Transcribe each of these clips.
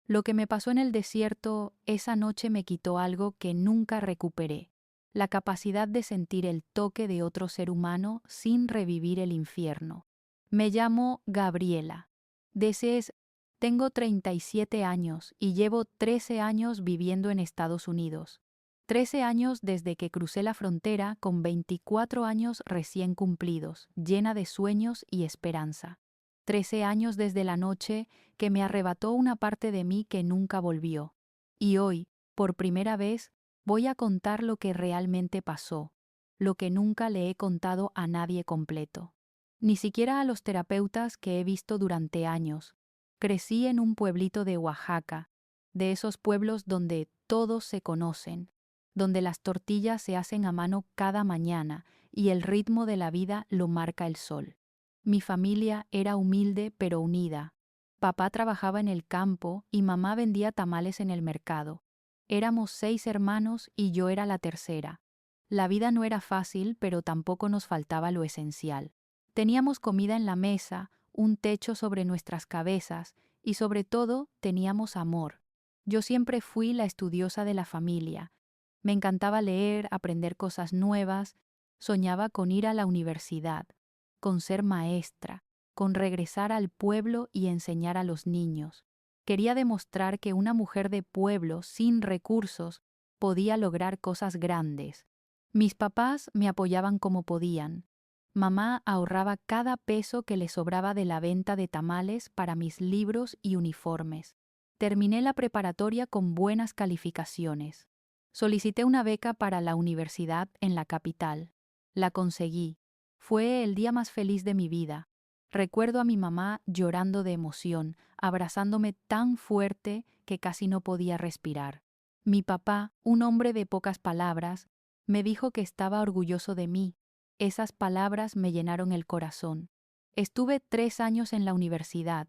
Lo que me pasó en el desierto esa noche me quitó algo que nunca recuperé, la capacidad de sentir el toque de otro ser humano sin revivir el infierno. Me llamo Gabriela. Desees, tengo 37 años y llevo 13 años viviendo en Estados Unidos. 13 años desde que crucé la frontera con 24 años recién cumplidos, llena de sueños y esperanza. 13 años desde la noche que me arrebató una parte de mí que nunca volvió. Y hoy, por primera vez, voy a contar lo que realmente pasó, lo que nunca le he contado a nadie completo. Ni siquiera a los terapeutas que he visto durante años. Crecí en un pueblito de Oaxaca, de esos pueblos donde todos se conocen, donde las tortillas se hacen a mano cada mañana y el ritmo de la vida lo marca el sol. Mi familia era humilde pero unida. Papá trabajaba en el campo y mamá vendía tamales en el mercado. Éramos 6 hermanos y yo era la tercera. La vida no era fácil, pero tampoco nos faltaba lo esencial. Teníamos comida en la mesa, un techo sobre nuestras cabezas y sobre todo teníamos amor. Yo siempre fui la estudiosa de la familia. Me encantaba leer, aprender cosas nuevas, soñaba con ir a la universidad, con ser maestra, con regresar al pueblo y enseñar a los niños. Quería demostrar que una mujer de pueblo sin recursos podía lograr cosas grandes. Mis papás me apoyaban como podían. Mamá ahorraba cada peso que le sobraba de la venta de tamales para mis libros y uniformes. Terminé la preparatoria con buenas calificaciones. Solicité una beca para la universidad en la capital. La conseguí. Fue el día más feliz de mi vida. Recuerdo a mi mamá llorando de emoción, abrazándome tan fuerte que casi no podía respirar. Mi papá, un hombre de pocas palabras, me dijo que estaba orgulloso de mí. Esas palabras me llenaron el corazón. Estuve 3 años en la universidad.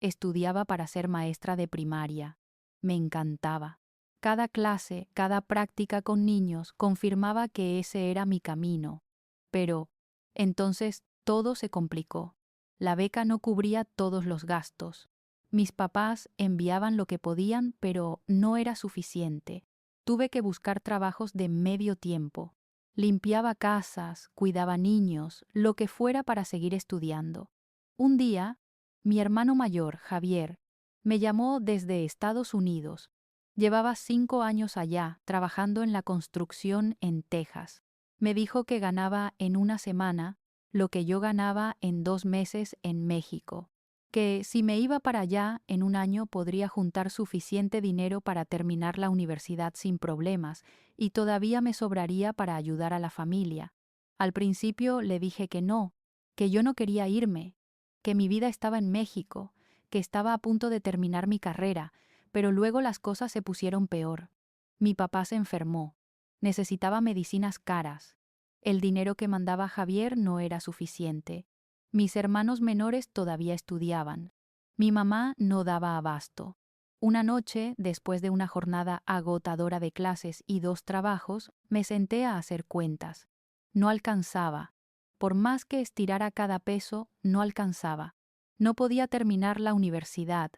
Estudiaba para ser maestra de primaria. Me encantaba. Cada clase, cada práctica con niños confirmaba que ese era mi camino. Pero, entonces, todo se complicó. La beca no cubría todos los gastos. Mis papás enviaban lo que podían, pero no era suficiente. Tuve que buscar trabajos de medio tiempo. Limpiaba casas, cuidaba niños, lo que fuera para seguir estudiando. Un día, mi hermano mayor, Javier, me llamó desde Estados Unidos. Llevaba 5 años allá, trabajando en la construcción en Texas. Me dijo que ganaba en una semana lo que yo ganaba en 2 meses en México, que si me iba para allá en un año podría juntar suficiente dinero para terminar la universidad sin problemas y todavía me sobraría para ayudar a la familia. Al principio le dije que yo no quería irme, que mi vida estaba en México, que estaba a punto de terminar mi carrera, pero luego las cosas se pusieron peor. Mi papá se enfermó. Necesitaba medicinas caras. El dinero que mandaba Javier no era suficiente. Mis hermanos menores todavía estudiaban. Mi mamá no daba abasto. Una noche, después de una jornada agotadora de clases y 2 trabajos, me senté a hacer cuentas. No alcanzaba. Por más que estirara cada peso, no alcanzaba. No podía terminar la universidad.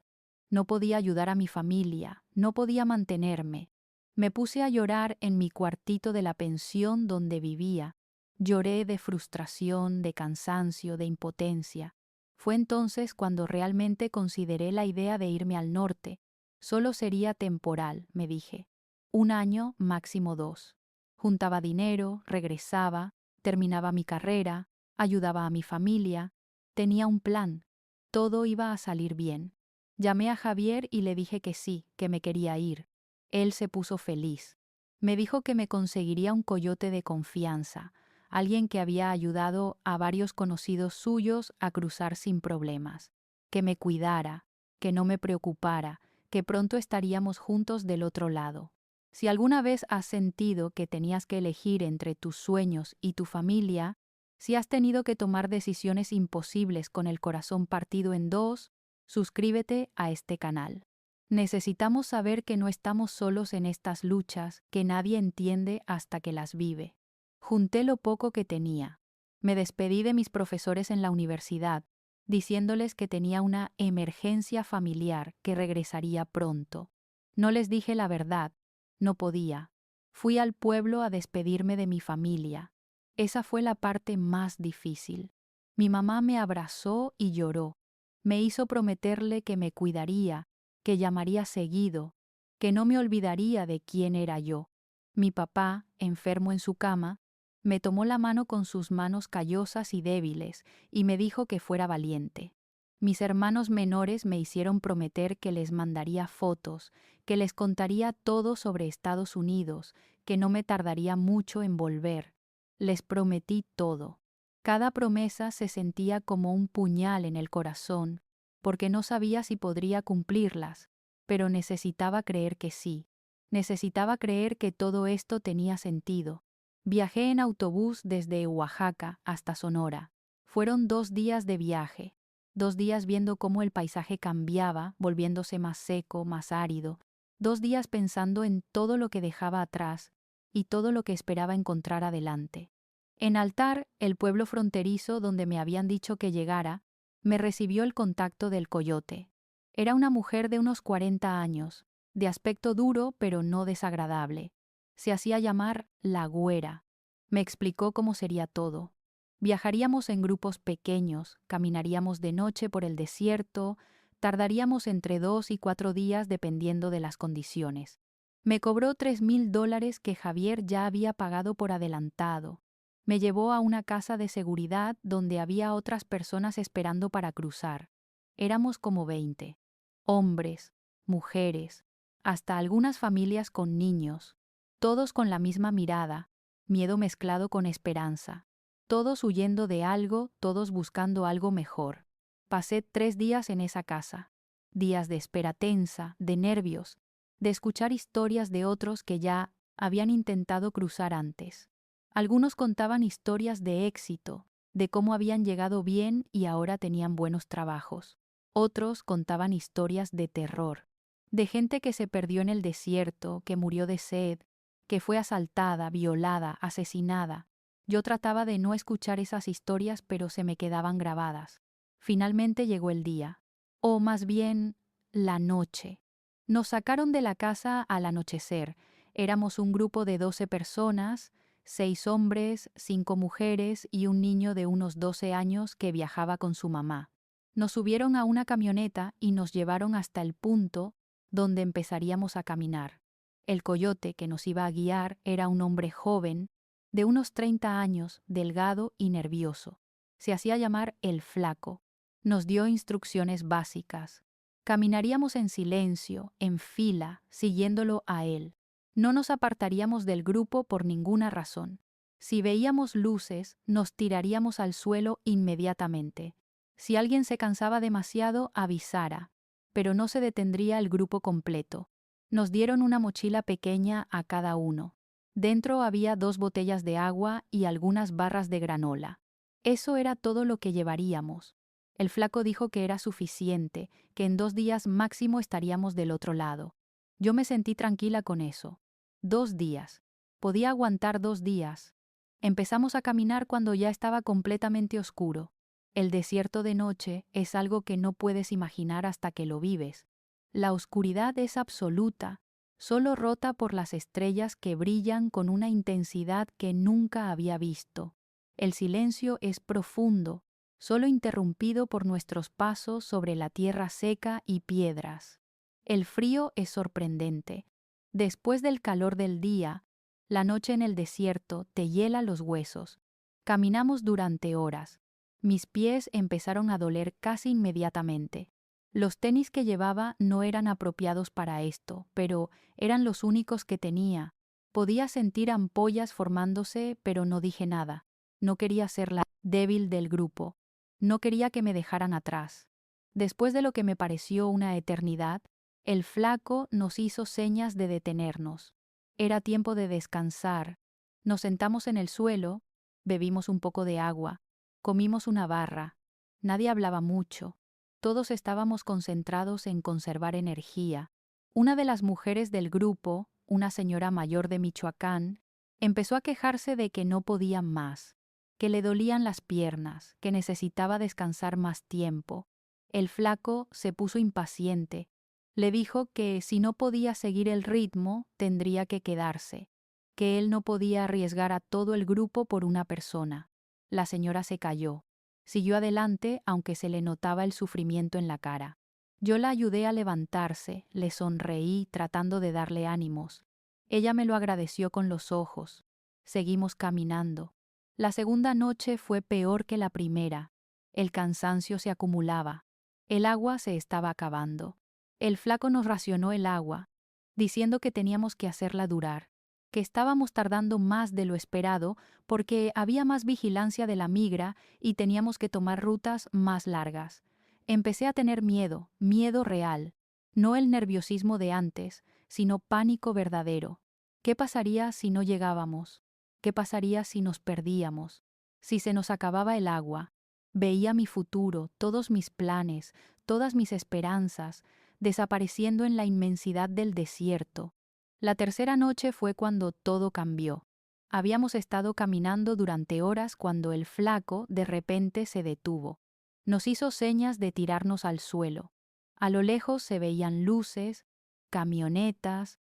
No podía ayudar a mi familia. No podía mantenerme. Me puse a llorar en mi cuartito de la pensión donde vivía. Lloré de frustración, de cansancio, de impotencia. Fue entonces cuando realmente consideré la idea de irme al norte. Solo sería temporal, me dije. 1 año, máximo 2. Juntaba dinero, regresaba, terminaba mi carrera, ayudaba a mi familia. Tenía un plan. Todo iba a salir bien. Llamé a Javier y le dije que sí, que me quería ir. Él se puso feliz. Me dijo que me conseguiría un coyote de confianza, alguien que había ayudado a varios conocidos suyos a cruzar sin problemas, que me cuidara, que no me preocupara, que pronto estaríamos juntos del otro lado. Si alguna vez has sentido que tenías que elegir entre tus sueños y tu familia, si has tenido que tomar decisiones imposibles con el corazón partido en dos, suscríbete a este canal. Necesitamos saber que no estamos solos en estas luchas que nadie entiende hasta que las vive. Junté lo poco que tenía. Me despedí de mis profesores en la universidad, diciéndoles que tenía una emergencia familiar que regresaría pronto. No les dije la verdad, no podía. Fui al pueblo a despedirme de mi familia. Esa fue la parte más difícil. Mi mamá me abrazó y lloró. Me hizo prometerle que me cuidaría, que llamaría seguido, que no me olvidaría de quién era yo. Mi papá, enfermo en su cama, me tomó la mano con sus manos callosas y débiles y me dijo que fuera valiente. Mis hermanos menores me hicieron prometer que les mandaría fotos, que les contaría todo sobre Estados Unidos, que no me tardaría mucho en volver. Les prometí todo. Cada promesa se sentía como un puñal en el corazón, porque no sabía si podría cumplirlas, pero necesitaba creer que sí. Necesitaba creer que todo esto tenía sentido. Viajé en autobús desde Oaxaca hasta Sonora. Fueron 2 días de viaje, 2 días viendo cómo el paisaje cambiaba, volviéndose más seco, más árido, 2 días pensando en todo lo que dejaba atrás y todo lo que esperaba encontrar adelante. En Altar, el pueblo fronterizo donde me habían dicho que llegara, me recibió el contacto del coyote. Era una mujer de unos 40 años, de aspecto duro pero no desagradable. Se hacía llamar la Güera. Me explicó cómo sería todo. Viajaríamos en grupos pequeños, caminaríamos de noche por el desierto, tardaríamos entre 2 y 4 días dependiendo de las condiciones. Me cobró $3,000 que Javier ya había pagado por adelantado. Me llevó a una casa de seguridad donde había otras personas esperando para cruzar. Éramos como 20. Hombres, mujeres, hasta algunas familias con niños, todos con la misma mirada, miedo mezclado con esperanza, todos huyendo de algo, todos buscando algo mejor. Pasé 3 días en esa casa, días de espera tensa, de nervios, de escuchar historias de otros que ya habían intentado cruzar antes. Algunos contaban historias de éxito, de cómo habían llegado bien y ahora tenían buenos trabajos. Otros contaban historias de terror, de gente que se perdió en el desierto, que murió de sed, que fue asaltada, violada, asesinada. Yo trataba de no escuchar esas historias, pero se me quedaban grabadas. Finalmente llegó el día, o más bien, la noche. Nos sacaron de la casa al anochecer. Éramos un grupo de 12 personas, 6 hombres, 5 mujeres y un niño de unos 12 años que viajaba con su mamá. Nos subieron a una camioneta y nos llevaron hasta el punto donde empezaríamos a caminar. El coyote que nos iba a guiar era un hombre joven, de unos 30 años, delgado y nervioso. Se hacía llamar el Flaco. Nos dio instrucciones básicas. Caminaríamos en silencio, en fila, siguiéndolo a él. No nos apartaríamos del grupo por ninguna razón. Si veíamos luces, nos tiraríamos al suelo inmediatamente. Si alguien se cansaba demasiado, avisara, pero no se detendría el grupo completo. Nos dieron una mochila pequeña a cada uno. Dentro había 2 botellas de agua y algunas barras de granola. Eso era todo lo que llevaríamos. El Flaco dijo que era suficiente, que en 2 días máximo estaríamos del otro lado. Yo me sentí tranquila con eso. 2 días. Podía aguantar 2 días. Empezamos a caminar cuando ya estaba completamente oscuro. El desierto de noche es algo que no puedes imaginar hasta que lo vives. La oscuridad es absoluta, solo rota por las estrellas que brillan con una intensidad que nunca había visto. El silencio es profundo, solo interrumpido por nuestros pasos sobre la tierra seca y piedras. El frío es sorprendente. Después del calor del día, la noche en el desierto te hiela los huesos. Caminamos durante horas. Mis pies empezaron a doler casi inmediatamente. Los tenis que llevaba no eran apropiados para esto, pero eran los únicos que tenía. Podía sentir ampollas formándose, pero no dije nada. No quería ser la débil del grupo. No quería que me dejaran atrás. Después de lo que me pareció una eternidad, el Flaco nos hizo señas de detenernos. Era tiempo de descansar. Nos sentamos en el suelo, bebimos un poco de agua, comimos una barra. Nadie hablaba mucho. Todos estábamos concentrados en conservar energía. Una de las mujeres del grupo, una señora mayor de Michoacán, empezó a quejarse de que no podía más. que le dolían las piernas, que necesitaba descansar más tiempo. El flaco se puso impaciente. Le dijo que si no podía seguir el ritmo, tendría que quedarse, que él no podía arriesgar a todo el grupo por una persona. La señora se calló. Siguió adelante, aunque se le notaba el sufrimiento en la cara. Yo la ayudé a levantarse, le sonreí tratando de darle ánimos. Ella me lo agradeció con los ojos. Seguimos caminando. La segunda noche fue peor que la primera. El cansancio se acumulaba. El agua se estaba acabando. El flaco nos racionó el agua, diciendo que teníamos que hacerla durar, que estábamos tardando más de lo esperado porque había más vigilancia de la migra y teníamos que tomar rutas más largas. Empecé a tener miedo, miedo real, no el nerviosismo de antes, sino pánico verdadero. ¿Qué pasaría si no llegábamos? ¿Qué pasaría si nos perdíamos? Si se nos acababa el agua. Veía mi futuro, todos mis planes, todas mis esperanzas, desapareciendo en la inmensidad del desierto. La tercera noche fue cuando todo cambió. Habíamos estado caminando durante horas cuando el flaco de repente se detuvo. Nos hizo señas de tirarnos al suelo. A lo lejos se veían luces, camionetas,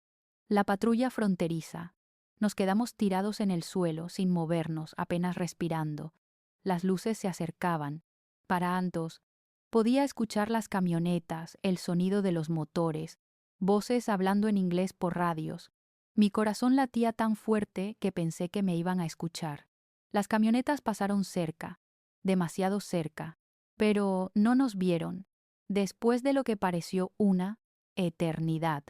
la patrulla fronteriza. Nos quedamos tirados en el suelo, sin movernos, apenas respirando. Las luces se acercaban. Para Antos, podía escuchar las camionetas, el sonido de los motores, voces hablando en inglés por radios. Mi corazón latía tan fuerte que pensé que me iban a escuchar. Las camionetas pasaron cerca, demasiado cerca, pero no nos vieron. Después de lo que pareció una eternidad,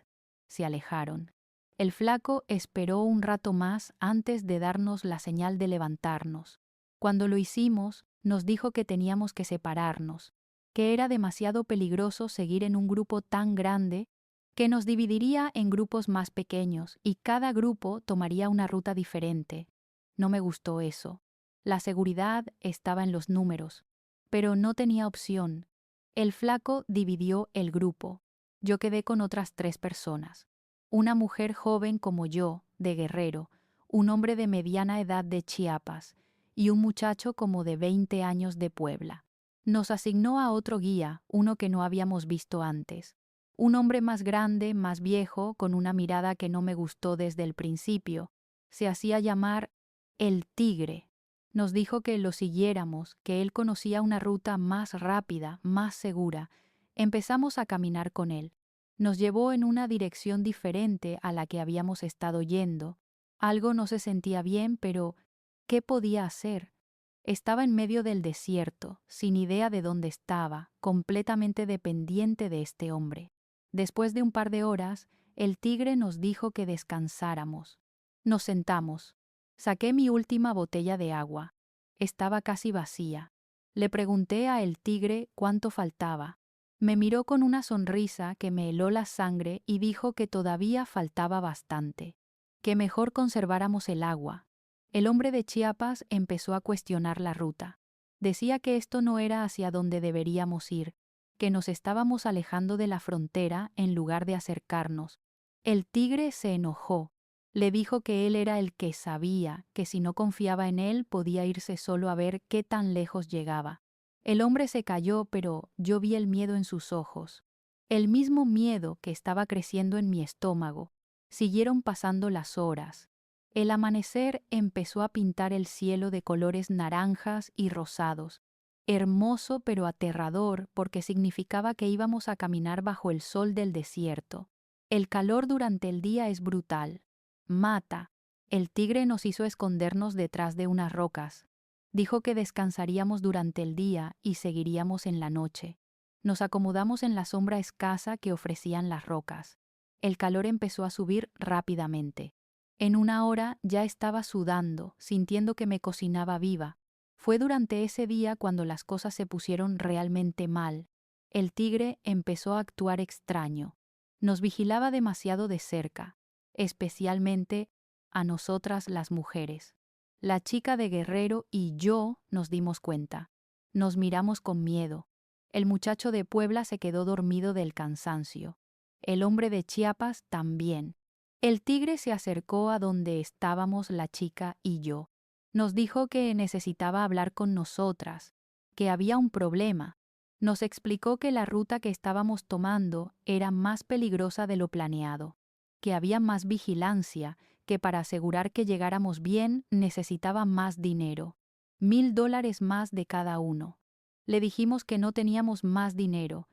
se alejaron. El flaco esperó un rato más antes de darnos la señal de levantarnos. Cuando lo hicimos, nos dijo que teníamos que separarnos, que era demasiado peligroso seguir en un grupo tan grande, que nos dividiría en grupos más pequeños y cada grupo tomaría una ruta diferente. No me gustó eso. La seguridad estaba en los números, pero no tenía opción. El flaco dividió el grupo. Yo quedé con otras 3 personas. Una mujer joven como yo, de Guerrero, un hombre de mediana edad de Chiapas y un muchacho como de 20 años de Puebla. Nos asignó a otro guía, uno que no habíamos visto antes. Un hombre más grande, más viejo, con una mirada que no me gustó desde el principio. Se hacía llamar el Tigre. Nos dijo que lo siguiéramos, que él conocía una ruta más rápida, más segura. Empezamos a caminar con él. Nos llevó en una dirección diferente a la que habíamos estado yendo. Algo no se sentía bien, pero ¿qué podía hacer? Estaba en medio del desierto, sin idea de dónde estaba, completamente dependiente de este hombre. Después de un par de horas, el tigre nos dijo que descansáramos. Nos sentamos. Saqué mi última botella de agua. Estaba casi vacía. Le pregunté a el tigre cuánto faltaba. Me miró con una sonrisa que me heló la sangre y dijo que todavía faltaba bastante, que mejor conserváramos el agua. El hombre de Chiapas empezó a cuestionar la ruta. Decía que esto no era hacia donde deberíamos ir, que nos estábamos alejando de la frontera en lugar de acercarnos. El tigre se enojó. Le dijo que él era el que sabía, que si no confiaba en él podía irse solo a ver qué tan lejos llegaba. El hombre se calló, pero yo vi el miedo en sus ojos. El mismo miedo que estaba creciendo en mi estómago. Siguieron pasando las horas. El amanecer empezó a pintar el cielo de colores naranjas y rosados. Hermoso pero aterrador porque significaba que íbamos a caminar bajo el sol del desierto. El calor durante el día es brutal. Mata. El tigre nos hizo escondernos detrás de unas rocas. Dijo que descansaríamos durante el día y seguiríamos en la noche. Nos acomodamos en la sombra escasa que ofrecían las rocas. El calor empezó a subir rápidamente. En una hora ya estaba sudando, sintiendo que me cocinaba viva. Fue durante ese día cuando las cosas se pusieron realmente mal. El tigre empezó a actuar extraño. Nos vigilaba demasiado de cerca, especialmente a nosotras las mujeres. La chica de Guerrero y yo nos dimos cuenta. Nos miramos con miedo. El muchacho de Puebla se quedó dormido del cansancio. El hombre de Chiapas también. El tigre se acercó a donde estábamos la chica y yo. Nos dijo que necesitaba hablar con nosotras, que había un problema. Nos explicó que la ruta que estábamos tomando era más peligrosa de lo planeado, que había más vigilancia, que para asegurar que llegáramos bien necesitaba más dinero, $1000 más de cada uno. Le dijimos que no teníamos más dinero,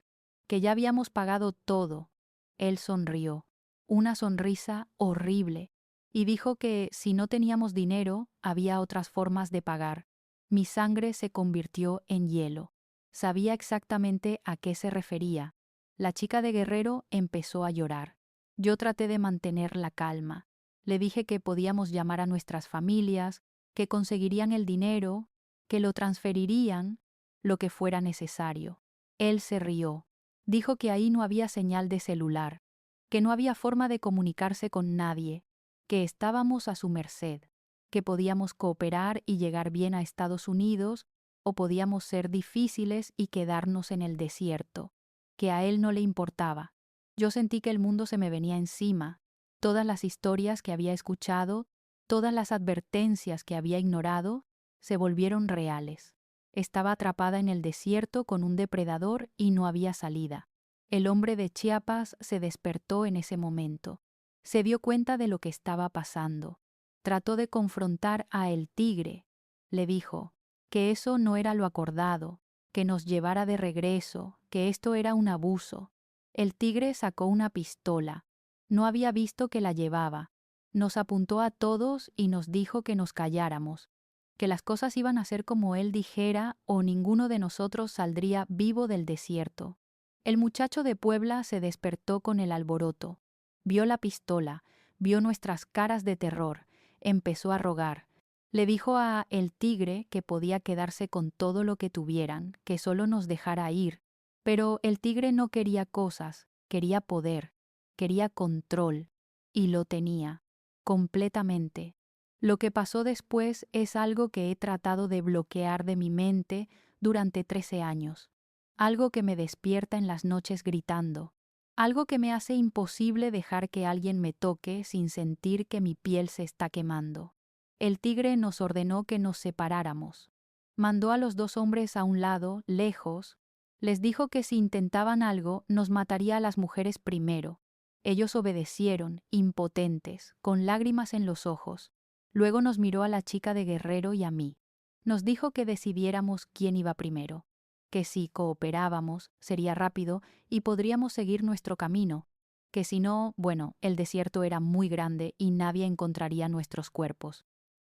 que ya habíamos pagado todo. Él sonrió, una sonrisa horrible, y dijo que si no teníamos dinero, había otras formas de pagar. Mi sangre se convirtió en hielo. Sabía exactamente a qué se refería. La chica de Guerrero empezó a llorar. Yo traté de mantener la calma. Le dije que podíamos llamar a nuestras familias, que conseguirían el dinero, que lo transferirían, lo que fuera necesario. Él se rió. Dijo que ahí no había señal de celular, que no había forma de comunicarse con nadie, que estábamos a su merced, que podíamos cooperar y llegar bien a Estados Unidos, o podíamos ser difíciles y quedarnos en el desierto, que a él no le importaba. Yo sentí que el mundo se me venía encima, todas las historias que había escuchado, todas las advertencias que había ignorado, se volvieron reales. Estaba atrapada en el desierto con un depredador y no había salida. El hombre de Chiapas se despertó en ese momento. Se dio cuenta de lo que estaba pasando. Trató de confrontar a el tigre. Le dijo que eso no era lo acordado, que nos llevara de regreso, que esto era un abuso. El tigre sacó una pistola. No había visto que la llevaba. Nos apuntó a todos y nos dijo que nos calláramos, que las cosas iban a ser como él dijera o ninguno de nosotros saldría vivo del desierto. El muchacho de Puebla se despertó con el alboroto. Vio la pistola, vio nuestras caras de terror, empezó a rogar. Le dijo a el tigre que podía quedarse con todo lo que tuvieran, que solo nos dejara ir. Pero el tigre no quería cosas, quería poder, quería control, y lo tenía, completamente. Lo que pasó después es algo que he tratado de bloquear de mi mente durante 13 años, algo que me despierta en las noches gritando, algo que me hace imposible dejar que alguien me toque sin sentir que mi piel se está quemando. El tigre nos ordenó que nos separáramos. Mandó a los dos hombres a un lado, lejos. Les dijo que si intentaban algo, nos mataría a las mujeres primero. Ellos obedecieron, impotentes, con lágrimas en los ojos. Luego nos miró a la chica de Guerrero y a mí. Nos dijo que decidiéramos quién iba primero, que si cooperábamos sería rápido y podríamos seguir nuestro camino, que si no, bueno, el desierto era muy grande y nadie encontraría nuestros cuerpos.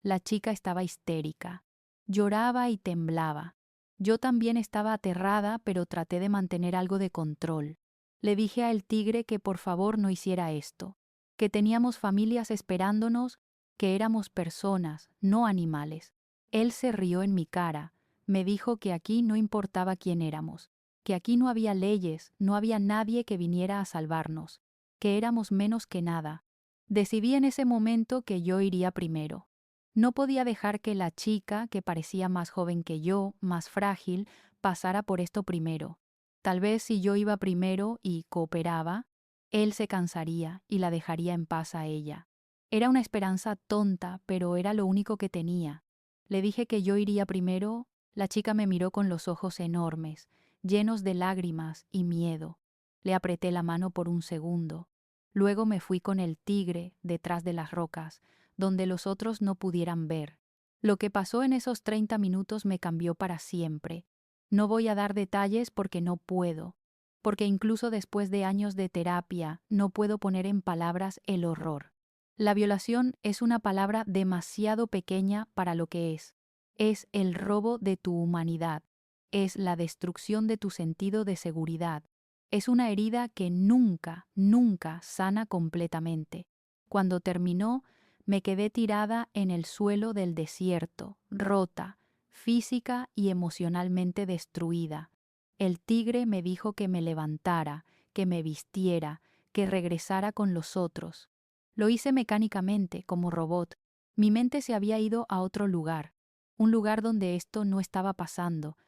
La chica estaba histérica. Lloraba y temblaba. Yo también estaba aterrada, pero traté de mantener algo de control. Le dije al tigre que por favor no hiciera esto, que teníamos familias esperándonos, que éramos personas, no animales. Él se rió en mi cara, me dijo que aquí no importaba quién éramos, que aquí no había leyes, no había nadie que viniera a salvarnos, que éramos menos que nada. Decidí en ese momento que yo iría primero. No podía dejar que la chica, que parecía más joven que yo, más frágil, pasara por esto primero. Tal vez si yo iba primero y cooperaba, él se cansaría y la dejaría en paz a ella. Era una esperanza tonta, pero era lo único que tenía. Le dije que yo iría primero. La chica me miró con los ojos enormes, llenos de lágrimas y miedo. Le apreté la mano por un segundo. Luego me fui con el tigre detrás de las rocas, donde los otros no pudieran ver. Lo que pasó en esos 30 minutos me cambió para siempre. No voy a dar detalles porque no puedo, porque incluso después de años de terapia no puedo poner en palabras el horror. La violación es una palabra demasiado pequeña para lo que es. Es el robo de tu humanidad. Es la destrucción de tu sentido de seguridad. Es una herida que nunca, nunca sana completamente. Cuando terminó, me quedé tirada en el suelo del desierto, rota, física y emocionalmente destruida. El tigre me dijo que me levantara, que me vistiera, que regresara con los otros. Lo hice mecánicamente, como robot. Mi mente se había ido a otro lugar, un lugar donde esto no estaba pasando.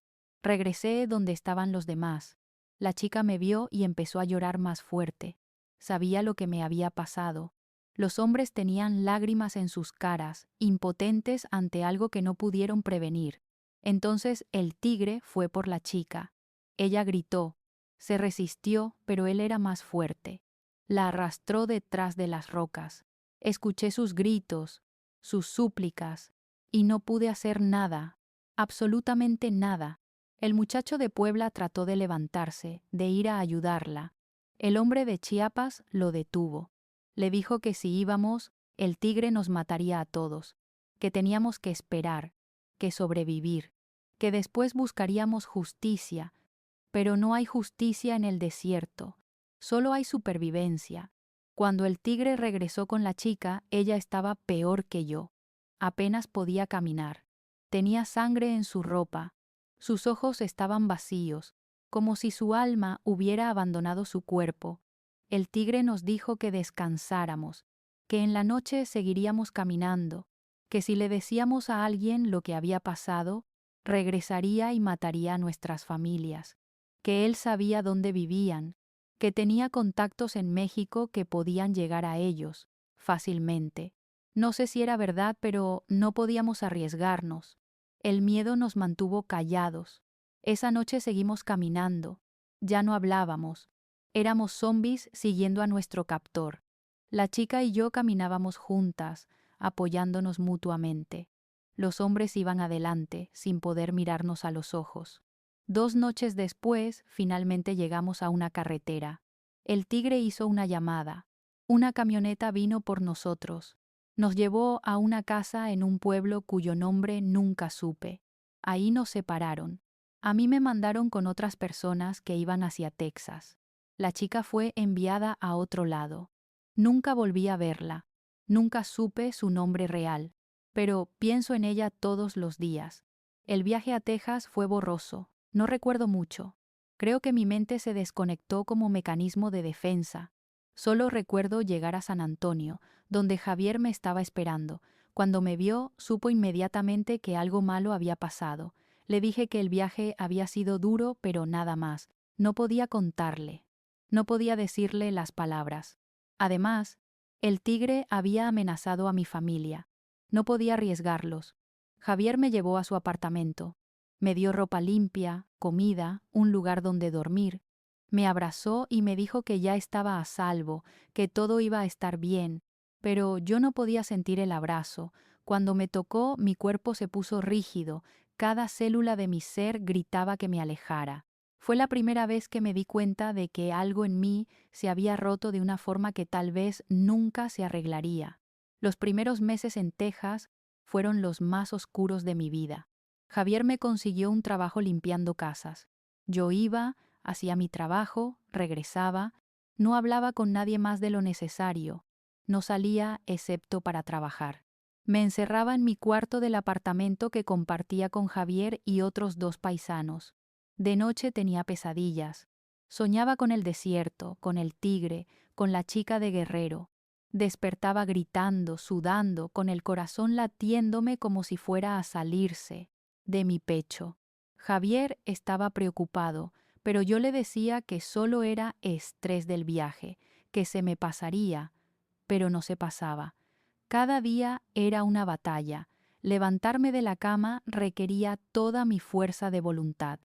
Regresé donde estaban los demás. La chica me vio y empezó a llorar más fuerte. Sabía lo que me había pasado. Los hombres tenían lágrimas en sus caras, impotentes ante algo que no pudieron prevenir. Entonces el tigre fue por la chica. Ella gritó, se resistió, pero él era más fuerte. La arrastró detrás de las rocas. Escuché sus gritos, sus súplicas, y no pude hacer nada, absolutamente nada. El muchacho de Puebla trató de levantarse, de ir a ayudarla. El hombre de Chiapas lo detuvo. Le dijo que si íbamos, el tigre nos mataría a todos, que teníamos que esperar, que sobrevivir, que después buscaríamos justicia, pero no hay justicia en el desierto, solo hay supervivencia. Cuando el tigre regresó con la chica, ella estaba peor que yo. Apenas podía caminar. Tenía sangre en su ropa. Sus ojos estaban vacíos, como si su alma hubiera abandonado su cuerpo. El tigre nos dijo que descansáramos, que en la noche seguiríamos caminando, que si le decíamos a alguien lo que había pasado, regresaría y mataría a nuestras familias, que él sabía dónde vivían, que tenía contactos en México que podían llegar a ellos fácilmente. No sé si era verdad, pero no podíamos arriesgarnos. El miedo nos mantuvo callados. Esa noche seguimos caminando. Ya no hablábamos. Éramos zombis siguiendo a nuestro captor. La chica y yo caminábamos juntas, apoyándonos mutuamente. Los hombres iban adelante, sin poder mirarnos a los ojos. 2 noches después, finalmente llegamos a una carretera. El tigre hizo una llamada. Una camioneta vino por nosotros. Nos llevó a una casa en un pueblo cuyo nombre nunca supe. Ahí nos separaron. A mí me mandaron con otras personas que iban hacia Texas. La chica fue enviada a otro lado. Nunca volví a verla. Nunca supe su nombre real, pero pienso en ella todos los días. El viaje a Texas fue borroso. No recuerdo mucho. Creo que mi mente se desconectó como mecanismo de defensa. Solo recuerdo llegar a San Antonio, donde Javier me estaba esperando. Cuando me vio, supo inmediatamente que algo malo había pasado. Le dije que el viaje había sido duro, pero nada más. No podía contarle. No podía decirle las palabras. Además, el tigre había amenazado a mi familia. No podía arriesgarlos. Javier me llevó a su apartamento. Me dio ropa limpia, comida, un lugar donde dormir. Me abrazó y me dijo que ya estaba a salvo, que todo iba a estar bien, pero yo no podía sentir el abrazo. Cuando me tocó, mi cuerpo se puso rígido, cada célula de mi ser gritaba que me alejara. Fue la primera vez que me di cuenta de que algo en mí se había roto de una forma que tal vez nunca se arreglaría. Los primeros meses en Texas fueron los más oscuros de mi vida. Javier me consiguió un trabajo limpiando casas. Yo iba, hacía mi trabajo, regresaba, no hablaba con nadie más de lo necesario, no salía excepto para trabajar. Me encerraba en mi cuarto del apartamento que compartía con Javier y otros 2 paisanos. De noche tenía pesadillas. Soñaba con el desierto, con el tigre, con la chica de Guerrero. Despertaba gritando, sudando, con el corazón latiéndome como si fuera a salirse de mi pecho. Javier estaba preocupado, pero yo le decía que solo era estrés del viaje, que se me pasaría, pero no se pasaba. Cada día era una batalla. Levantarme de la cama requería toda mi fuerza de voluntad.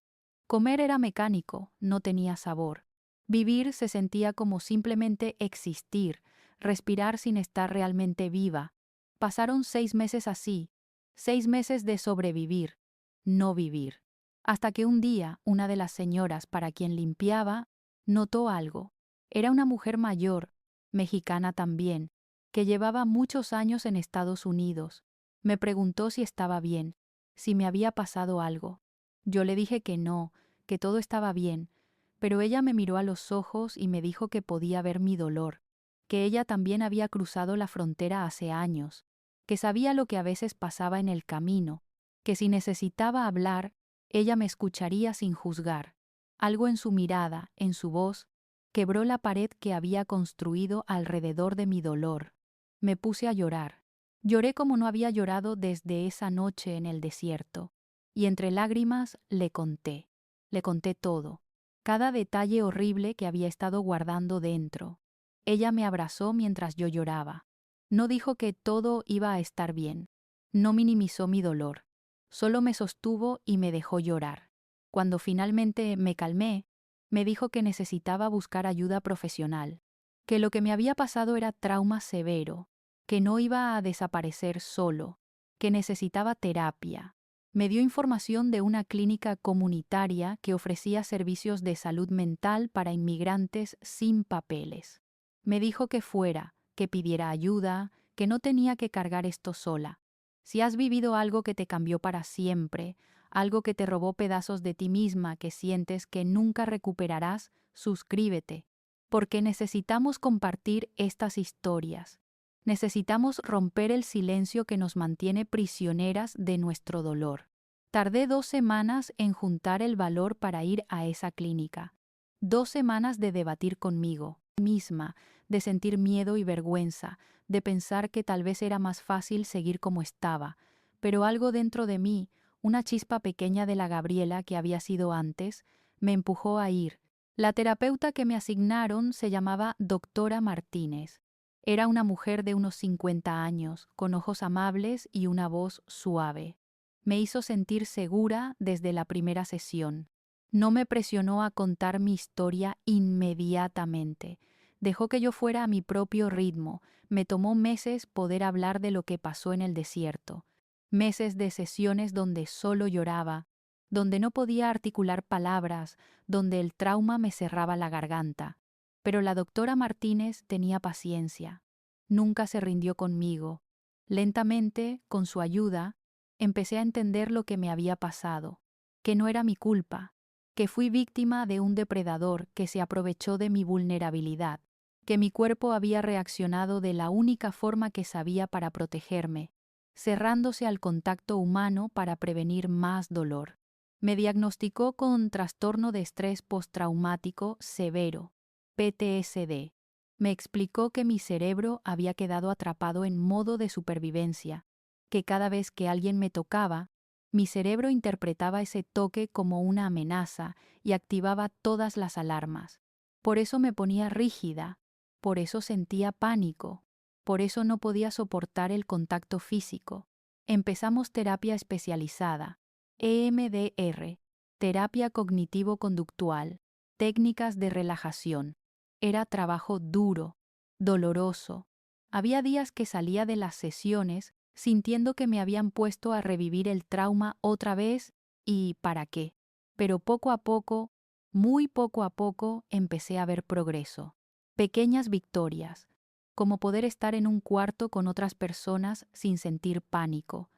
Comer era mecánico, no tenía sabor. Vivir se sentía como simplemente existir, respirar sin estar realmente viva. Pasaron 6 meses así, 6 meses de sobrevivir, no vivir. Hasta que un día una de las señoras para quien limpiaba notó algo. Era una mujer mayor, mexicana también, que llevaba muchos años en Estados Unidos. Me preguntó si estaba bien, si me había pasado algo. Yo le dije que no, que todo estaba bien, pero ella me miró a los ojos y me dijo que podía ver mi dolor, que ella también había cruzado la frontera hace años, que sabía lo que a veces pasaba en el camino, que si necesitaba hablar, ella me escucharía sin juzgar. Algo en su mirada, en su voz, quebró la pared que había construido alrededor de mi dolor. Me puse a llorar. Lloré como no había llorado desde esa noche en el desierto, y entre lágrimas le conté. Le conté todo, cada detalle horrible que había estado guardando dentro. Ella me abrazó mientras yo lloraba. No dijo que todo iba a estar bien. No minimizó mi dolor. Solo me sostuvo y me dejó llorar. Cuando finalmente me calmé, me dijo que necesitaba buscar ayuda profesional, que lo que me había pasado era trauma severo, que no iba a desaparecer solo, que necesitaba terapia. Me dio información de una clínica comunitaria que ofrecía servicios de salud mental para inmigrantes sin papeles. Me dijo que fuera, que pidiera ayuda, que no tenía que cargar esto sola. Si has vivido algo que te cambió para siempre, algo que te robó pedazos de ti misma que sientes que nunca recuperarás, suscríbete, porque necesitamos compartir estas historias. Necesitamos romper el silencio que nos mantiene prisioneras de nuestro dolor. Tardé 2 semanas en juntar el valor para ir a esa clínica. 2 semanas de debatir conmigo misma, de sentir miedo y vergüenza, de pensar que tal vez era más fácil seguir como estaba, pero algo dentro de mí, una chispa pequeña de la Gabriela que había sido antes, me empujó a ir. La terapeuta que me asignaron se llamaba Doctora Martínez. Era una mujer de unos 50 años, con ojos amables y una voz suave. Me hizo sentir segura desde la primera sesión. No me presionó a contar mi historia inmediatamente. Dejó que yo fuera a mi propio ritmo. Me tomó meses poder hablar de lo que pasó en el desierto. Meses de sesiones donde solo lloraba, donde no podía articular palabras, donde el trauma me cerraba la garganta. Pero la doctora Martínez tenía paciencia. Nunca se rindió conmigo. Lentamente, con su ayuda, empecé a entender lo que me había pasado, que no era mi culpa, que fui víctima de un depredador que se aprovechó de mi vulnerabilidad, que mi cuerpo había reaccionado de la única forma que sabía para protegerme, cerrándose al contacto humano para prevenir más dolor. Me diagnosticó con trastorno de estrés postraumático severo, PTSD. Me explicó que mi cerebro había quedado atrapado en modo de supervivencia, que cada vez que alguien me tocaba, mi cerebro interpretaba ese toque como una amenaza y activaba todas las alarmas. Por eso me ponía rígida, por eso sentía pánico, por eso no podía soportar el contacto físico. Empezamos terapia especializada, EMDR, terapia cognitivo-conductual, técnicas de relajación. Era trabajo duro, doloroso. Había días que salía de las sesiones sintiendo que me habían puesto a revivir el trauma otra vez y ¿para qué? Pero poco a poco, muy poco a poco, empecé a ver progreso. Pequeñas victorias, como poder estar en un cuarto con otras personas sin sentir pánico,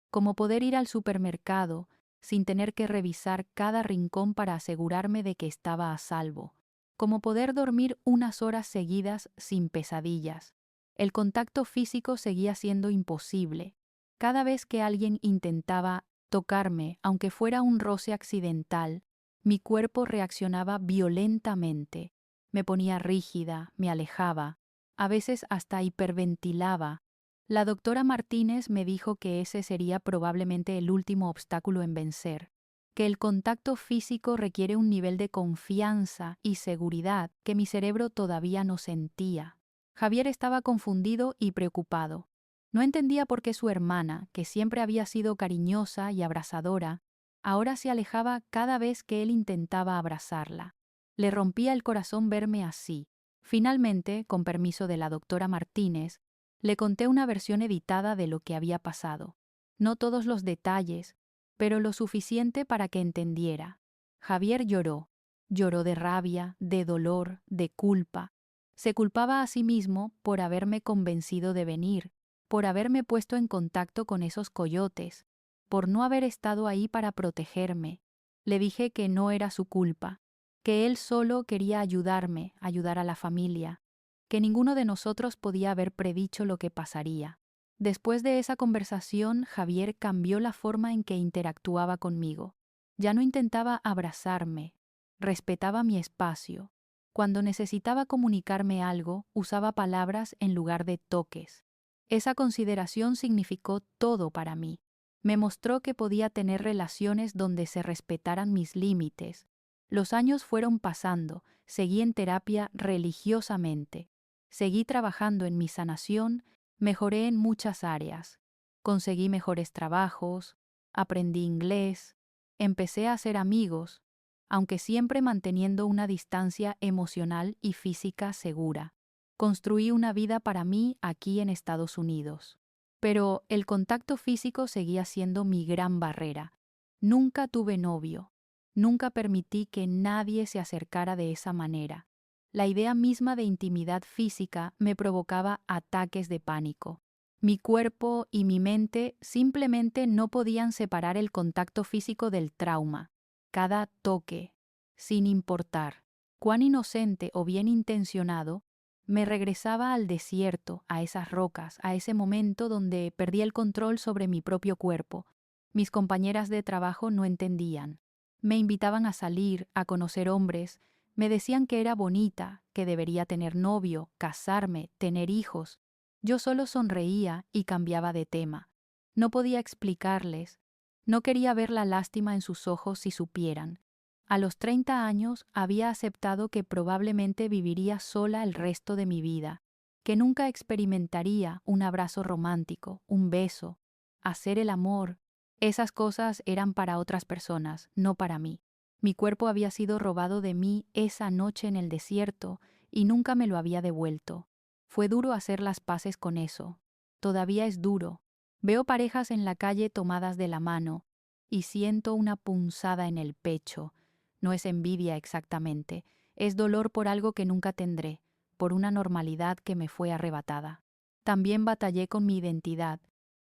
como poder ir al supermercado sin tener que revisar cada rincón para asegurarme de que estaba a salvo, como poder dormir unas horas seguidas sin pesadillas. El contacto físico seguía siendo imposible. Cada vez que alguien intentaba tocarme, aunque fuera un roce accidental, mi cuerpo reaccionaba violentamente. Me ponía rígida, me alejaba, a veces hasta hiperventilaba. La doctora Martínez me dijo que ese sería probablemente el último obstáculo en vencer, que el contacto físico requiere un nivel de confianza y seguridad que mi cerebro todavía no sentía. Javier estaba confundido y preocupado. No entendía por qué su hermana, que siempre había sido cariñosa y abrazadora, ahora se alejaba cada vez que él intentaba abrazarla. Le rompía el corazón verme así. Finalmente, con permiso de la doctora Martínez, le conté una versión editada de lo que había pasado. No todos los detalles, pero lo suficiente para que entendiera. Javier lloró. Lloró de rabia, de dolor, de culpa. Se culpaba a sí mismo por haberme convencido de venir, por haberme puesto en contacto con esos coyotes, por no haber estado ahí para protegerme. Le dije que no era su culpa, que él solo quería ayudarme, ayudar a la familia, que ninguno de nosotros podía haber predicho lo que pasaría. Después de esa conversación, Javier cambió la forma en que interactuaba conmigo. Ya no intentaba abrazarme, respetaba mi espacio. Cuando necesitaba comunicarme algo, usaba palabras en lugar de toques. Esa consideración significó todo para mí. Me mostró que podía tener relaciones donde se respetaran mis límites. Los años fueron pasando, seguí en terapia religiosamente. Seguí trabajando en mi sanación, Mejoré en muchas áreas. Conseguí mejores trabajos, aprendí inglés, empecé a hacer amigos, aunque siempre manteniendo una distancia emocional y física segura. Construí una vida para mí aquí en Estados Unidos. Pero el contacto físico seguía siendo mi gran barrera. Nunca tuve novio. Nunca permití que nadie se acercara de esa manera. La idea misma de intimidad física me provocaba ataques de pánico. Mi cuerpo y mi mente simplemente no podían separar el contacto físico del trauma. Cada toque, sin importar cuán inocente o bien intencionado, me regresaba al desierto, a esas rocas, a ese momento donde perdí el control sobre mi propio cuerpo. Mis compañeras de trabajo no entendían. Me invitaban a salir, a conocer hombres, me decían que era bonita, que debería tener novio, casarme, tener hijos. Yo solo sonreía y cambiaba de tema. No podía explicarles. No quería ver la lástima en sus ojos si supieran. A los 30 años había aceptado que probablemente viviría sola el resto de mi vida, que nunca experimentaría un abrazo romántico, un beso, hacer el amor. Esas cosas eran para otras personas, no para mí. Mi cuerpo había sido robado de mí esa noche en el desierto y nunca me lo había devuelto. Fue duro hacer las paces con eso. Todavía es duro. Veo parejas en la calle tomadas de la mano y siento una punzada en el pecho. No es envidia exactamente, es dolor por algo que nunca tendré, por una normalidad que me fue arrebatada. También batallé con mi identidad.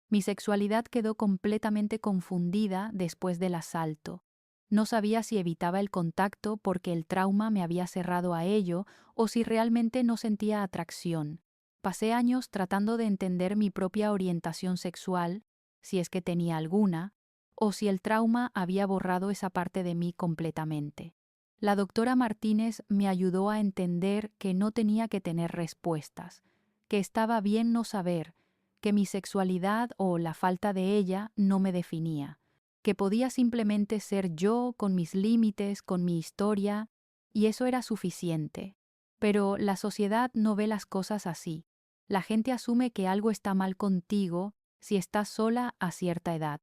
Mi sexualidad quedó completamente confundida después del asalto. No sabía si evitaba el contacto porque el trauma me había cerrado a ello o si realmente no sentía atracción. Pasé años tratando de entender mi propia orientación sexual, si es que tenía alguna, o si el trauma había borrado esa parte de mí completamente. La doctora Martínez me ayudó a entender que no tenía que tener respuestas, que estaba bien no saber, que mi sexualidad o la falta de ella no me definía, que podía simplemente ser yo con mis límites, con mi historia, y eso era suficiente. Pero la sociedad no ve las cosas así. La gente asume que algo está mal contigo si estás sola a cierta edad.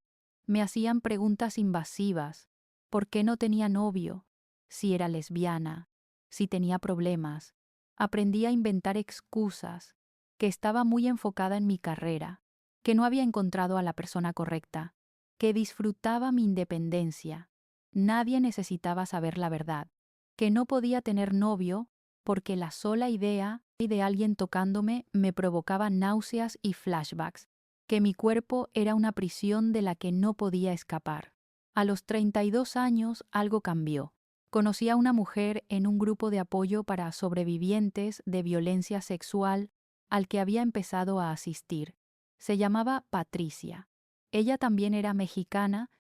Me hacían preguntas invasivas. ¿Por qué no tenía novio? Si era lesbiana, si tenía problemas. Aprendí a inventar excusas, que estaba muy enfocada en mi carrera, que no había encontrado a la persona correcta, que disfrutaba mi independencia. Nadie necesitaba saber la verdad, que no podía tener novio porque la sola idea de alguien tocándome me provocaba náuseas y flashbacks, que mi cuerpo era una prisión de la que no podía escapar. A los 32 años algo cambió. Conocí a una mujer en un grupo de apoyo para sobrevivientes de violencia sexual al que había empezado a asistir. Se llamaba Patricia. Ella también era mexicana,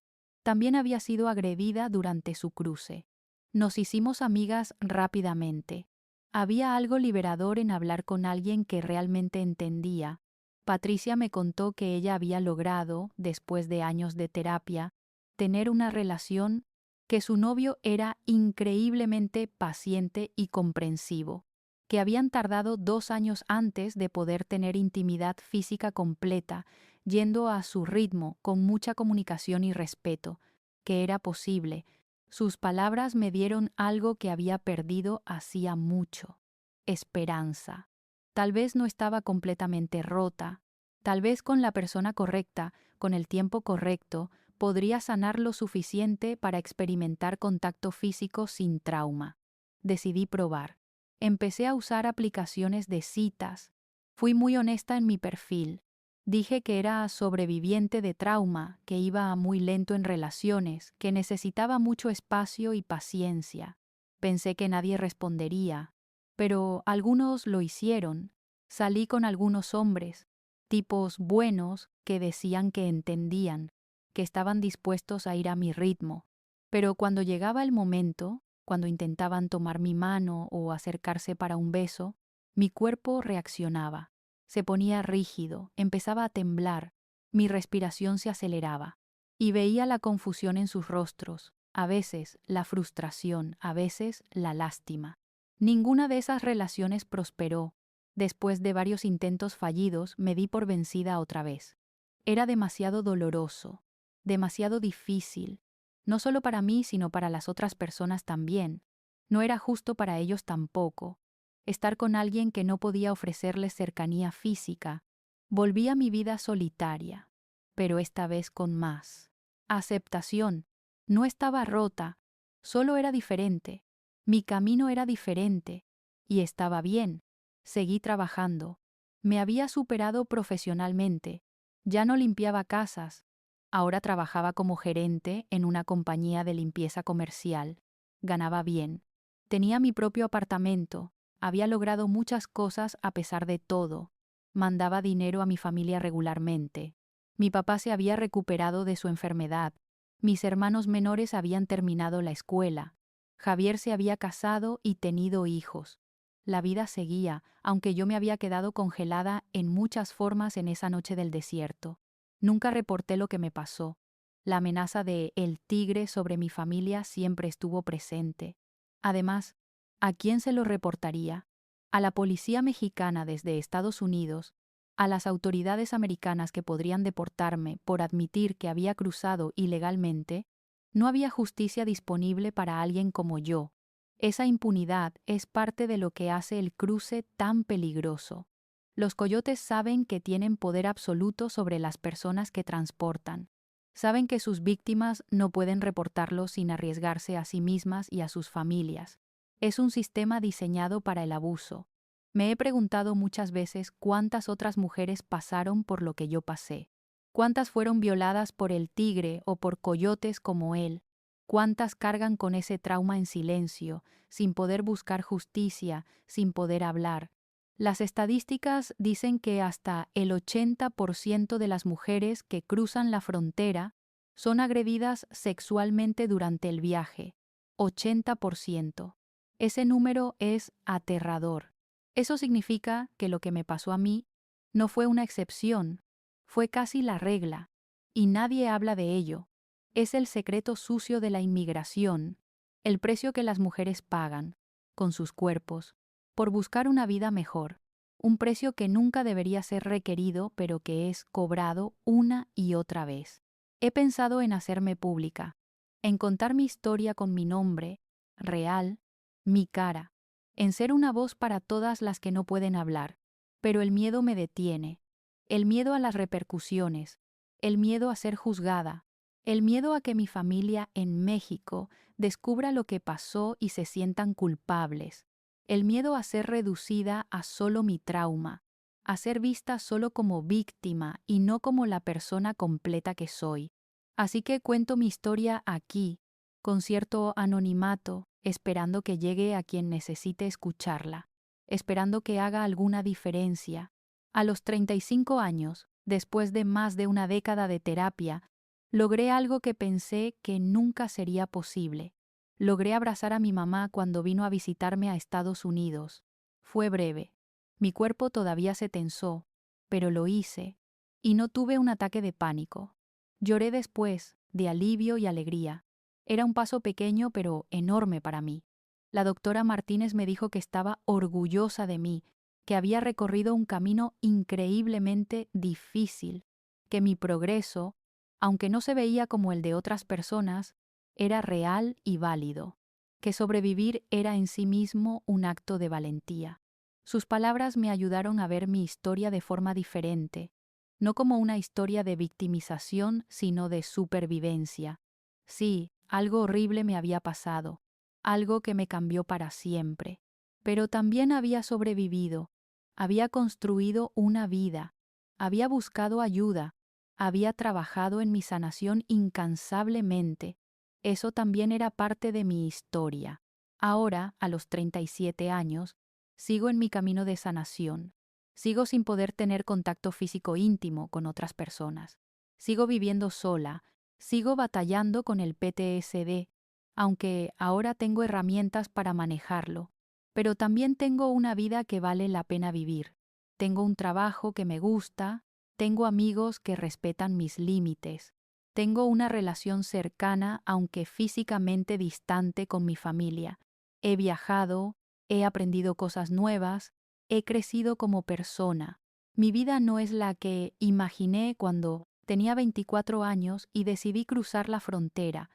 también había sido agredida durante su cruce. Nos hicimos amigas rápidamente. Había algo liberador en hablar con alguien que realmente entendía. Patricia me contó que ella había logrado, después de años de terapia, tener una relación, que su novio era increíblemente paciente y comprensivo, que habían tardado 2 años antes de poder tener intimidad física completa, yendo a su ritmo, con mucha comunicación y respeto, que era posible. Sus palabras me dieron algo que había perdido hacía mucho: esperanza. Tal vez no estaba completamente rota, tal vez con la persona correcta, con el tiempo correcto, podría sanar lo suficiente para experimentar contacto físico sin trauma. Decidí probar. Empecé a usar aplicaciones de citas. Fui muy honesta en mi perfil. Dije que era sobreviviente de trauma, que iba muy lento en relaciones, que necesitaba mucho espacio y paciencia. Pensé que nadie respondería, pero algunos lo hicieron. Salí con algunos hombres, tipos buenos que decían que entendían, que estaban dispuestos a ir a mi ritmo. Pero cuando llegaba el momento, cuando intentaban tomar mi mano o acercarse para un beso, mi cuerpo reaccionaba. Se ponía rígido, empezaba a temblar, mi respiración se aceleraba. Y veía la confusión en sus rostros, a veces la frustración, a veces la lástima. Ninguna de esas relaciones prosperó. Después de varios intentos fallidos, me di por vencida otra vez. Era demasiado doloroso, demasiado difícil, no solo para mí, sino para las otras personas también. No era justo para ellos tampoco. Estar con alguien que no podía ofrecerles cercanía física. Volví a mi vida solitaria, pero esta vez con más aceptación. No estaba rota, solo era diferente. Mi camino era diferente, y estaba bien. Seguí trabajando. Me había superado profesionalmente. Ya no limpiaba casas. Ahora trabajaba como gerente en una compañía de limpieza comercial. Ganaba bien. Tenía mi propio apartamento. Había logrado muchas cosas a pesar de todo. Mandaba dinero a mi familia regularmente. Mi papá se había recuperado de su enfermedad. Mis hermanos menores habían terminado la escuela. Javier se había casado y tenido hijos. La vida seguía, aunque yo me había quedado congelada en muchas formas en esa noche del desierto. Nunca reporté lo que me pasó. La amenaza de el tigre sobre mi familia siempre estuvo presente. Además, ¿a quién se lo reportaría? A la policía mexicana desde Estados Unidos, a las autoridades americanas que podrían deportarme por admitir que había cruzado ilegalmente. No había justicia disponible para alguien como yo. Esa impunidad es parte de lo que hace el cruce tan peligroso. Los coyotes saben que tienen poder absoluto sobre las personas que transportan. Saben que sus víctimas no pueden reportarlo sin arriesgarse a sí mismas y a sus familias. Es un sistema diseñado para el abuso. Me he preguntado muchas veces cuántas otras mujeres pasaron por lo que yo pasé. ¿Cuántas fueron violadas por el tigre o por coyotes como él? ¿Cuántas cargan con ese trauma en silencio, sin poder buscar justicia, sin poder hablar? Las estadísticas dicen que hasta el 80% de las mujeres que cruzan la frontera son agredidas sexualmente durante el viaje. 80%. Ese número es aterrador. Eso significa que lo que me pasó a mí no fue una excepción, fue casi la regla, y nadie habla de ello. Es el secreto sucio de la inmigración, el precio que las mujeres pagan, con sus cuerpos, por buscar una vida mejor, un precio que nunca debería ser requerido, pero que es cobrado una y otra vez. He pensado en hacerme pública, en contar mi historia con mi nombre, real, mi cara, en ser una voz para todas las que no pueden hablar, pero el miedo me detiene, el miedo a las repercusiones, el miedo a ser juzgada, el miedo a que mi familia en México descubra lo que pasó y se sientan culpables, el miedo a ser reducida a solo mi trauma, a ser vista solo como víctima y no como la persona completa que soy. Así que cuento mi historia aquí, con cierto anonimato, esperando que llegue a quien necesite escucharla, esperando que haga alguna diferencia. A los 35 años, después de más de una década de terapia, logré algo que pensé que nunca sería posible. Logré abrazar a mi mamá cuando vino a visitarme a Estados Unidos. Fue breve. Mi cuerpo todavía se tensó, pero lo hice, y no tuve un ataque de pánico. Lloré después, de alivio y alegría. Era un paso pequeño pero enorme para mí. La doctora Martínez me dijo que estaba orgullosa de mí, que había recorrido un camino increíblemente difícil, que mi progreso, aunque no se veía como el de otras personas, era real y válido, que sobrevivir era en sí mismo un acto de valentía. Sus palabras me ayudaron a ver mi historia de forma diferente, no como una historia de victimización, sino de supervivencia. Sí, algo horrible me había pasado, algo que me cambió para siempre, pero también había sobrevivido, había construido una vida, había buscado ayuda, había trabajado en mi sanación incansablemente. Eso también era parte de mi historia. Ahora, a los 37 años, sigo en mi camino de sanación. Sigo sin poder tener contacto físico íntimo con otras personas. Sigo viviendo sola. Sigo batallando con el PTSD, aunque ahora tengo herramientas para manejarlo. Pero también tengo una vida que vale la pena vivir. Tengo un trabajo que me gusta. Tengo amigos que respetan mis límites. Tengo una relación cercana, aunque físicamente distante, con mi familia. He viajado, he aprendido cosas nuevas, he crecido como persona. Mi vida no es la que imaginé cuando tenía 24 años y decidí cruzar la frontera,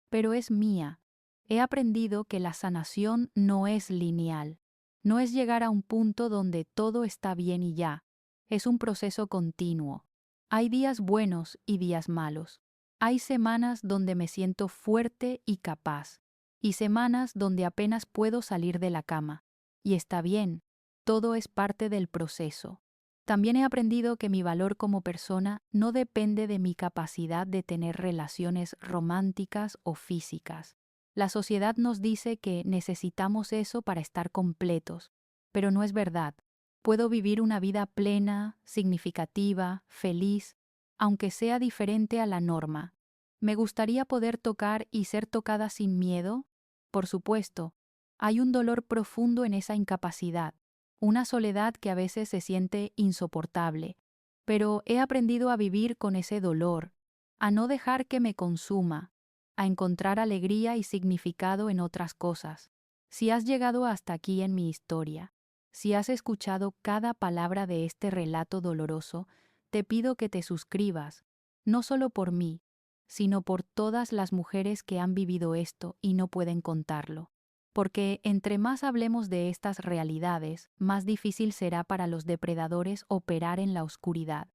pero es mía. He aprendido que la sanación no es lineal. No es llegar a un punto donde todo está bien y ya. Es un proceso continuo. Hay días buenos y días malos. Hay semanas donde me siento fuerte y capaz, y semanas donde apenas puedo salir de la cama. Y está bien, todo es parte del proceso. También he aprendido que mi valor como persona no depende de mi capacidad de tener relaciones románticas o físicas. La sociedad nos dice que necesitamos eso para estar completos, pero no es verdad. Puedo vivir una vida plena, significativa, feliz, aunque sea diferente a la norma. ¿Me gustaría poder tocar y ser tocada sin miedo? Por supuesto, hay un dolor profundo en esa incapacidad, una soledad que a veces se siente insoportable, pero he aprendido a vivir con ese dolor, a no dejar que me consuma, a encontrar alegría y significado en otras cosas. Si has llegado hasta aquí en mi historia, si has escuchado cada palabra de este relato doloroso, te pido que te suscribas, no solo por mí, sino por todas las mujeres que han vivido esto y no pueden contarlo. Porque entre más hablemos de estas realidades, más difícil será para los depredadores operar en la oscuridad.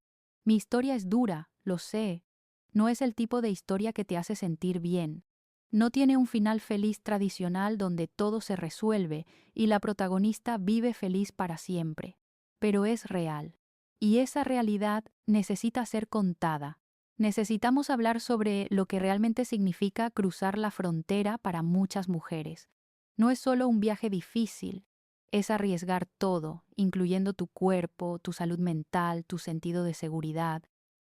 Mi historia es dura, lo sé. No es el tipo de historia que te hace sentir bien. No tiene un final feliz tradicional donde todo se resuelve y la protagonista vive feliz para siempre. Pero es real. Y esa realidad necesita ser contada. Necesitamos hablar sobre lo que realmente significa cruzar la frontera para muchas mujeres. No es solo un viaje difícil, es arriesgar todo, incluyendo tu cuerpo, tu salud mental, tu sentido de seguridad.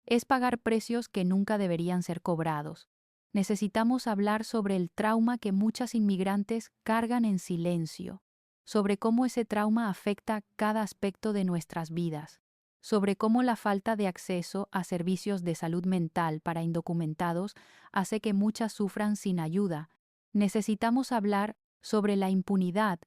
Es pagar precios que nunca deberían ser cobrados. Necesitamos hablar sobre el trauma que muchas inmigrantes cargan en silencio, sobre cómo ese trauma afecta cada aspecto de nuestras vidas, sobre cómo la falta de acceso a servicios de salud mental para indocumentados hace que muchas sufran sin ayuda. Necesitamos hablar sobre la impunidad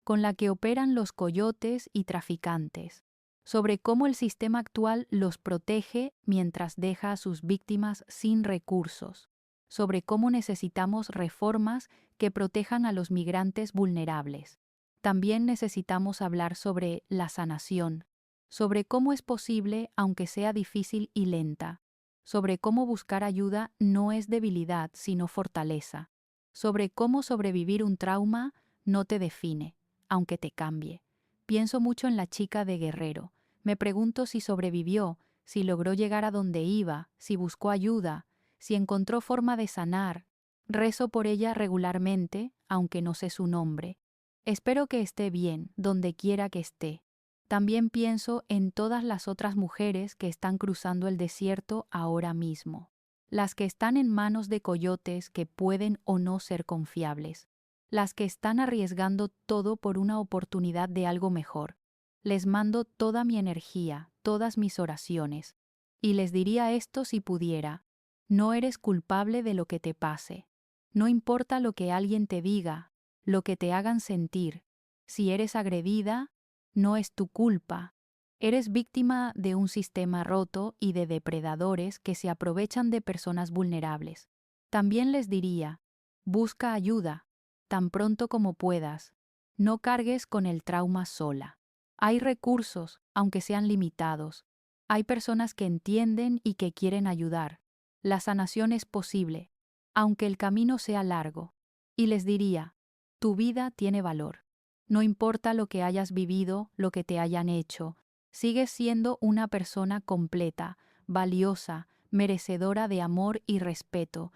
con la que operan los coyotes y traficantes, sobre cómo el sistema actual los protege mientras deja a sus víctimas sin recursos, sobre cómo necesitamos reformas que protejan a los migrantes vulnerables. También necesitamos hablar sobre la sanación, sobre cómo es posible aunque sea difícil y lenta, sobre cómo buscar ayuda no es debilidad sino fortaleza, sobre cómo sobrevivir un trauma no te define, aunque te cambie. Pienso mucho en la chica de Guerrero. Me pregunto si sobrevivió, si logró llegar a donde iba, si buscó ayuda, si encontró forma de sanar. Rezo por ella regularmente, aunque no sé su nombre. Espero que esté bien, donde quiera que esté. También pienso en todas las otras mujeres que están cruzando el desierto ahora mismo, las que están en manos de coyotes que pueden o no ser confiables, las que están arriesgando todo por una oportunidad de algo mejor. Les mando toda mi energía, todas mis oraciones, y les diría esto si pudiera: no eres culpable de lo que te pase. No importa lo que alguien te diga, lo que te hagan sentir. Si eres agredida, no es tu culpa. Eres víctima de un sistema roto y de depredadores que se aprovechan de personas vulnerables. También les diría: busca ayuda, tan pronto como puedas. No cargues con el trauma sola. Hay recursos, aunque sean limitados. Hay personas que entienden y que quieren ayudar. La sanación es posible, aunque el camino sea largo. Y les diría: tu vida tiene valor. No importa lo que hayas vivido, lo que te hayan hecho, sigues siendo una persona completa, valiosa, merecedora de amor y respeto.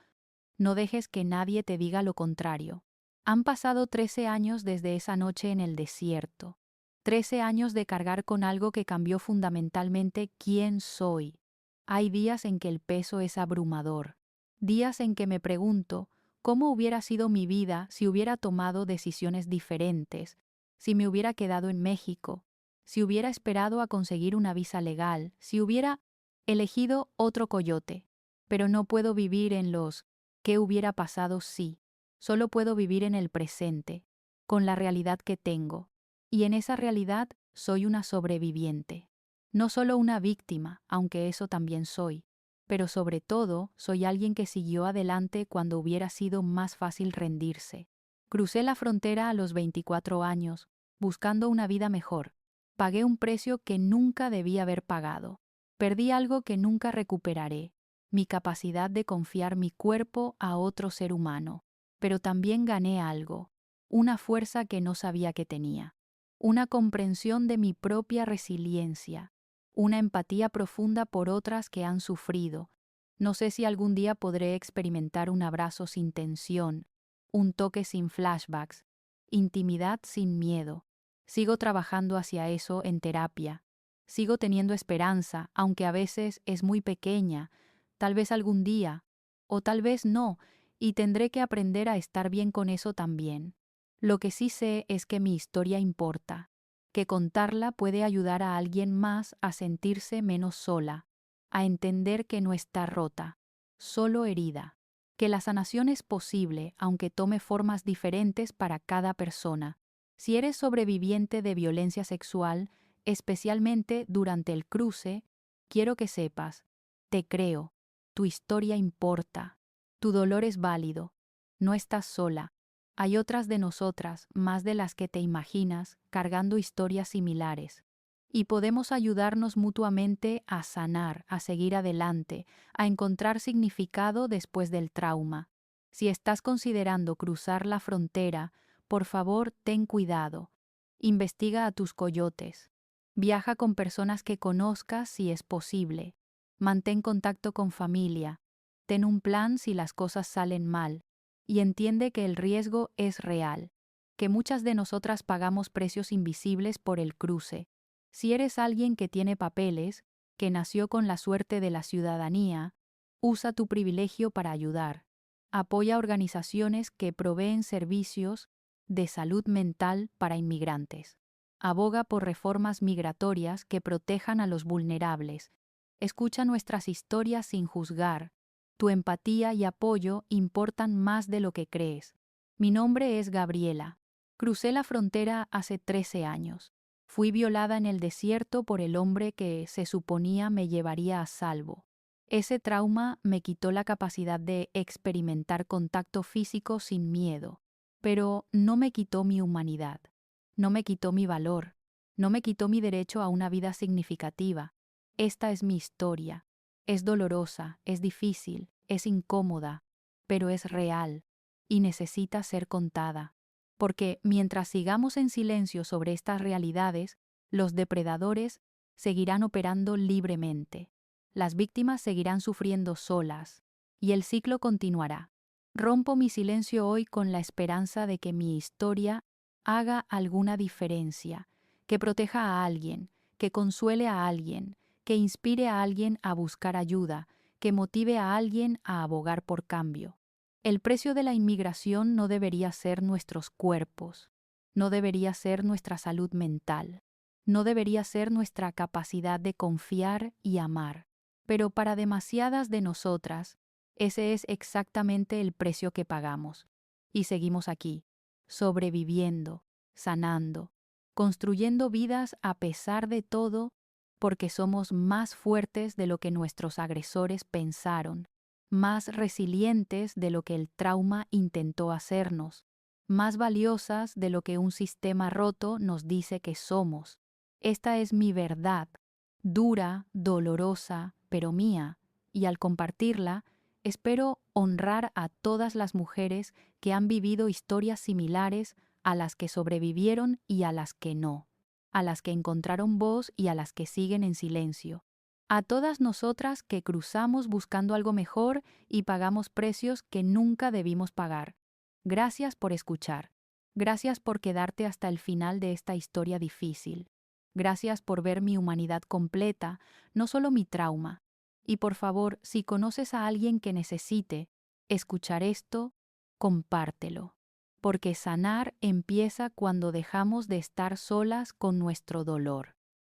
No dejes que nadie te diga lo contrario. Han pasado 13 años desde esa noche en el desierto. 13 años de cargar con algo que cambió fundamentalmente quién soy. Hay días en que el peso es abrumador. Días en que me pregunto cómo hubiera sido mi vida si hubiera tomado decisiones diferentes, si me hubiera quedado en México, si hubiera esperado a conseguir una visa legal, si hubiera elegido otro coyote. Pero no puedo vivir en los ¿qué hubiera pasado si? Solo puedo vivir en el presente, con la realidad que tengo. Y en esa realidad soy una sobreviviente. No solo una víctima, aunque eso también soy, pero sobre todo soy alguien que siguió adelante cuando hubiera sido más fácil rendirse. Crucé la frontera a los 24 años, buscando una vida mejor. Pagué un precio que nunca debí haber pagado. Perdí algo que nunca recuperaré, mi capacidad de confiar mi cuerpo a otro ser humano. Pero también gané algo, una fuerza que no sabía que tenía, una comprensión de mi propia resiliencia, una empatía profunda por otras que han sufrido. No sé si algún día podré experimentar un abrazo sin tensión, un toque sin flashbacks, intimidad sin miedo. Sigo trabajando hacia eso en terapia. Sigo teniendo esperanza, aunque a veces es muy pequeña. Tal vez algún día, o tal vez no, y tendré que aprender a estar bien con eso también. Lo que sí sé es que mi historia importa, que contarla puede ayudar a alguien más a sentirse menos sola, a entender que no está rota, solo herida, que la sanación es posible aunque tome formas diferentes para cada persona. Si eres sobreviviente de violencia sexual, especialmente durante el cruce, quiero que sepas, te creo, tu historia importa, tu dolor es válido, no estás sola. Hay otras de nosotras, más de las que te imaginas, cargando historias similares. Y podemos ayudarnos mutuamente a sanar, a seguir adelante, a encontrar significado después del trauma. Si estás considerando cruzar la frontera, por favor, ten cuidado. Investiga a tus coyotes. Viaja con personas que conozcas si es posible. Mantén contacto con familia. Ten un plan si las cosas salen mal. Y entiende que el riesgo es real, que muchas de nosotras pagamos precios invisibles por el cruce. Si eres alguien que tiene papeles, que nació con la suerte de la ciudadanía, usa tu privilegio para ayudar. Apoya organizaciones que proveen servicios de salud mental para inmigrantes. Aboga por reformas migratorias que protejan a los vulnerables. Escucha nuestras historias sin juzgar. Tu empatía y apoyo importan más de lo que crees. Mi nombre es Gabriela. Crucé la frontera hace 13 años. Fui violada en el desierto por el hombre que se suponía me llevaría a salvo. Ese trauma me quitó la capacidad de experimentar contacto físico sin miedo, pero no me quitó mi humanidad, no me quitó mi valor, no me quitó mi derecho a una vida significativa. Esta es mi historia. Es dolorosa, es difícil, es incómoda, pero es real y necesita ser contada. Porque mientras sigamos en silencio sobre estas realidades, los depredadores seguirán operando libremente. Las víctimas seguirán sufriendo solas, y el ciclo continuará. Rompo mi silencio hoy con la esperanza de que mi historia haga alguna diferencia, que proteja a alguien, que consuele a alguien, que inspire a alguien a buscar ayuda, que motive a alguien a abogar por cambio. El precio de la inmigración no debería ser nuestros cuerpos, no debería ser nuestra salud mental, no debería ser nuestra capacidad de confiar y amar. Pero para demasiadas de nosotras, ese es exactamente el precio que pagamos. Y seguimos aquí, sobreviviendo, sanando, construyendo vidas a pesar de todo, porque somos más fuertes de lo que nuestros agresores pensaron, más resilientes de lo que el trauma intentó hacernos, más valiosas de lo que un sistema roto nos dice que somos. Esta es mi verdad, dura, dolorosa, pero mía, y al compartirla, espero honrar a todas las mujeres que han vivido historias similares a las que sobrevivieron y a las que no, a las que encontraron voz y a las que siguen en silencio. A todas nosotras que cruzamos buscando algo mejor y pagamos precios que nunca debimos pagar. Gracias por escuchar. Gracias por quedarte hasta el final de esta historia difícil. Gracias por ver mi humanidad completa, no solo mi trauma. Y por favor, si conoces a alguien que necesite escuchar esto, compártelo. Porque sanar empieza cuando dejamos de estar solas con nuestro dolor.